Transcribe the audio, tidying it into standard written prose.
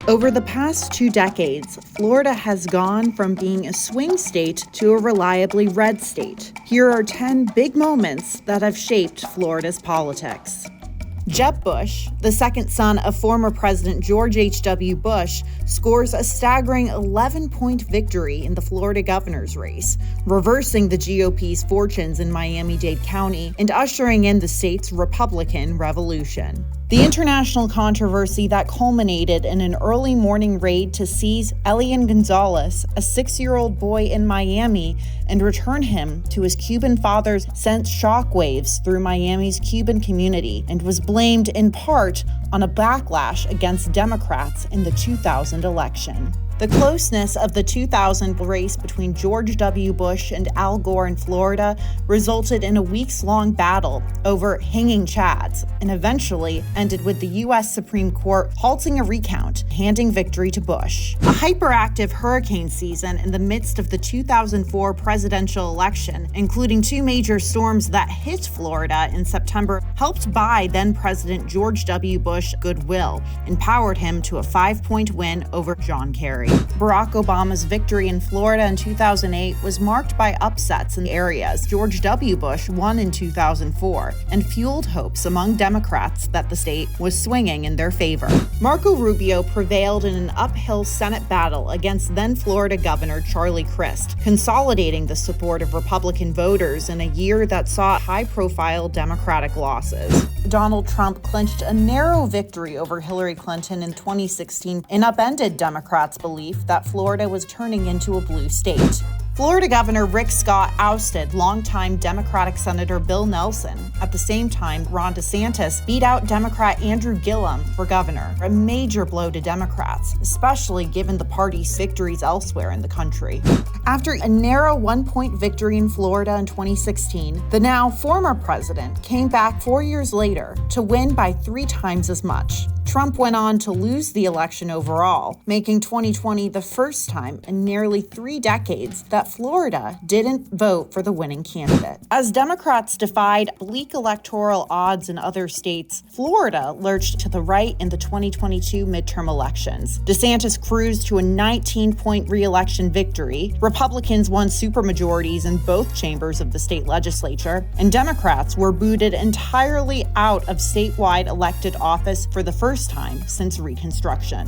Over the past 2 decades, Florida has gone from being a swing state to a reliably red state. Here are 10 big moments that have shaped Florida's politics. Jeb Bush, the second son of former President George H.W. Bush, scores a staggering 11-point victory in the Florida governor's race, reversing the GOP's fortunes in Miami-Dade County and ushering in the state's Republican revolution. The international controversy that culminated in an early morning raid to seize Elian Gonzalez, a 6-year-old boy in Miami, and return him to his Cuban father sent shockwaves through Miami's Cuban community and was blamed in part on a backlash against Democrats in the 2000 election. The closeness of the 2000 race between George W. Bush and Al Gore in Florida resulted in a weeks-long battle over hanging chads and eventually ended with the U.S. Supreme Court halting a recount, handing victory to Bush. A hyperactive hurricane season in the midst of the 2004 presidential election, including 2 major storms that hit Florida in September, helped buy then-President George W. Bush goodwill and powered him to a 5-point win over John Kerry. Barack Obama's victory in Florida in 2008 was marked by upsets in areas George W. Bush won in 2004 and fueled hopes among Democrats that the state was swinging in their favor. Marco Rubio prevailed in an uphill Senate battle against then-Florida Governor Charlie Crist, consolidating the support of Republican voters in a year that saw high-profile Democratic losses. Donald Trump clinched a narrow victory over Hillary Clinton in 2016 and upended Democrats' belief that Florida was turning into a blue state. Florida Governor Rick Scott ousted longtime Democratic Senator Bill Nelson. At the same time, Ron DeSantis beat out Democrat Andrew Gillum for governor, a major blow to Democrats, especially given the party's victories elsewhere in the country. After a narrow 1-point victory in Florida in 2016, the now former president came back 4 years later to win by 3 times as much. Trump went on to lose the election overall, making 2020 the first time in nearly 3 decades that Florida didn't vote for the winning candidate. As Democrats defied bleak electoral odds in other states, Florida lurched to the right in the 2022 midterm elections. DeSantis cruised to a 19-point re-election victory, Republicans won supermajorities in both chambers of the state legislature, and Democrats were booted entirely out of statewide elected office for the first time since Reconstruction.